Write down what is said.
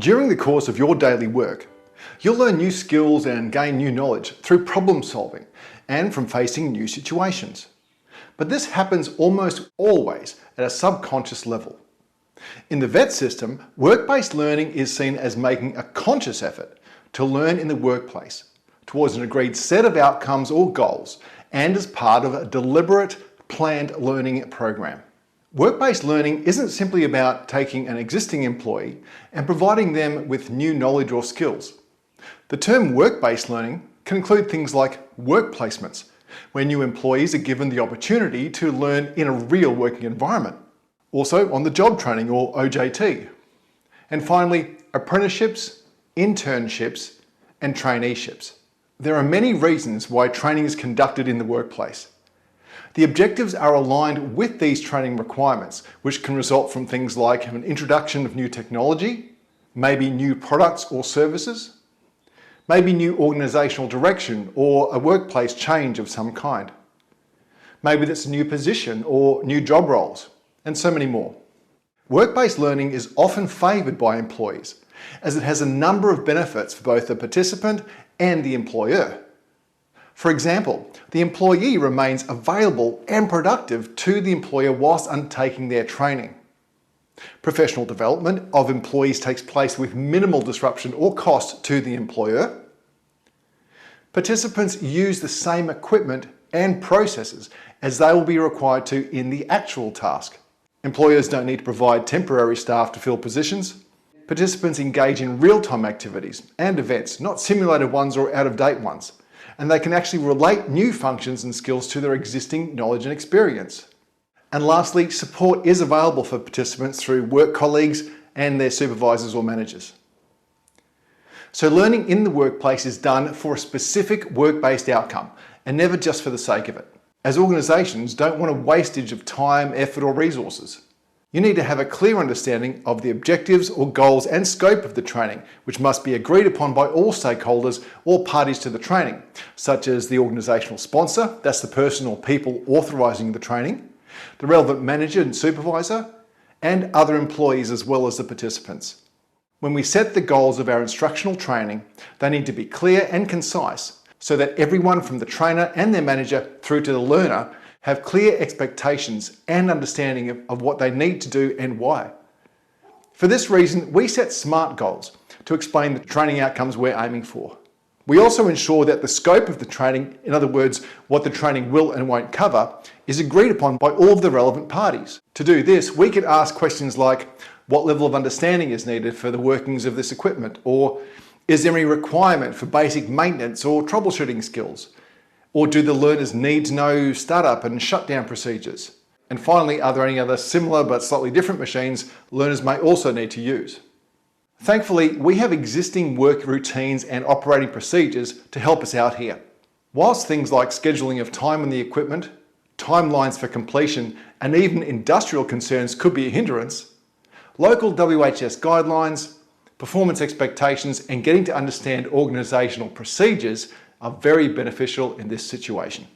During the course of your daily work, you'll learn new skills and gain new knowledge through problem solving and from facing new situations. But this happens almost always at a subconscious level. In the VET system, work-based learning is seen as making a conscious effort to learn in the workplace towards an agreed set of outcomes or goals and as part of a deliberate, planned learning program. Work-based learning isn't simply about taking an existing employee and providing them with new knowledge or skills. The term work-based learning can include things like work placements, where new employees are given the opportunity to learn in a real working environment. Also on-the-job training or OJT. And finally, apprenticeships, internships, and traineeships. There are many reasons why training is conducted in the workplace. The objectives are aligned with these training requirements, which can result from things like an introduction of new technology, maybe new products or services, maybe new organizational direction or a workplace change of some kind. Maybe that's a new position or new job roles, and so many more. Work-based learning is often favored by employees, as it has a number of benefits for both the participant and the employer. For example, the employee remains available and productive to the employer whilst undertaking their training. Professional development of employees takes place with minimal disruption or cost to the employer. Participants use the same equipment and processes as they will be required to in the actual task. Employers don't need to provide temporary staff to fill positions. Participants engage in real-time activities and events, not simulated ones or out-of-date ones. And they can actually relate new functions and skills to their existing knowledge and experience. And lastly, support is available for participants through work colleagues and their supervisors or managers. So learning in the workplace is done for a specific work-based outcome and never just for the sake of it, as organisations don't want a wastage of time, effort or resources. You need to have a clear understanding of the objectives or goals and scope of the training, which must be agreed upon by all stakeholders or parties to the training, such as the organisational sponsor, that's the person or people authorising the training, the relevant manager and supervisor, and other employees as well as the participants. When we set the goals of our instructional training, they need to be clear and concise so that everyone from the trainer and their manager through to the learner have clear expectations and understanding of what they need to do and why. For this reason, we set SMART goals to explain the training outcomes we're aiming for. We also ensure that the scope of the training, in other words, what the training will and won't cover, is agreed upon by all of the relevant parties. To do this, we can ask questions like, what level of understanding is needed for the workings of this equipment? Or is there any requirement for basic maintenance or troubleshooting skills? Or do the learners need to know startup and shutdown procedures? And finally, are there any other similar but slightly different machines learners may also need to use? Thankfully, we have existing work routines and operating procedures to help us out here. Whilst things like scheduling of time on the equipment, timelines for completion, and even industrial concerns could be a hindrance, local WHS guidelines, performance expectations, and getting to understand organisational procedures are very beneficial in this situation.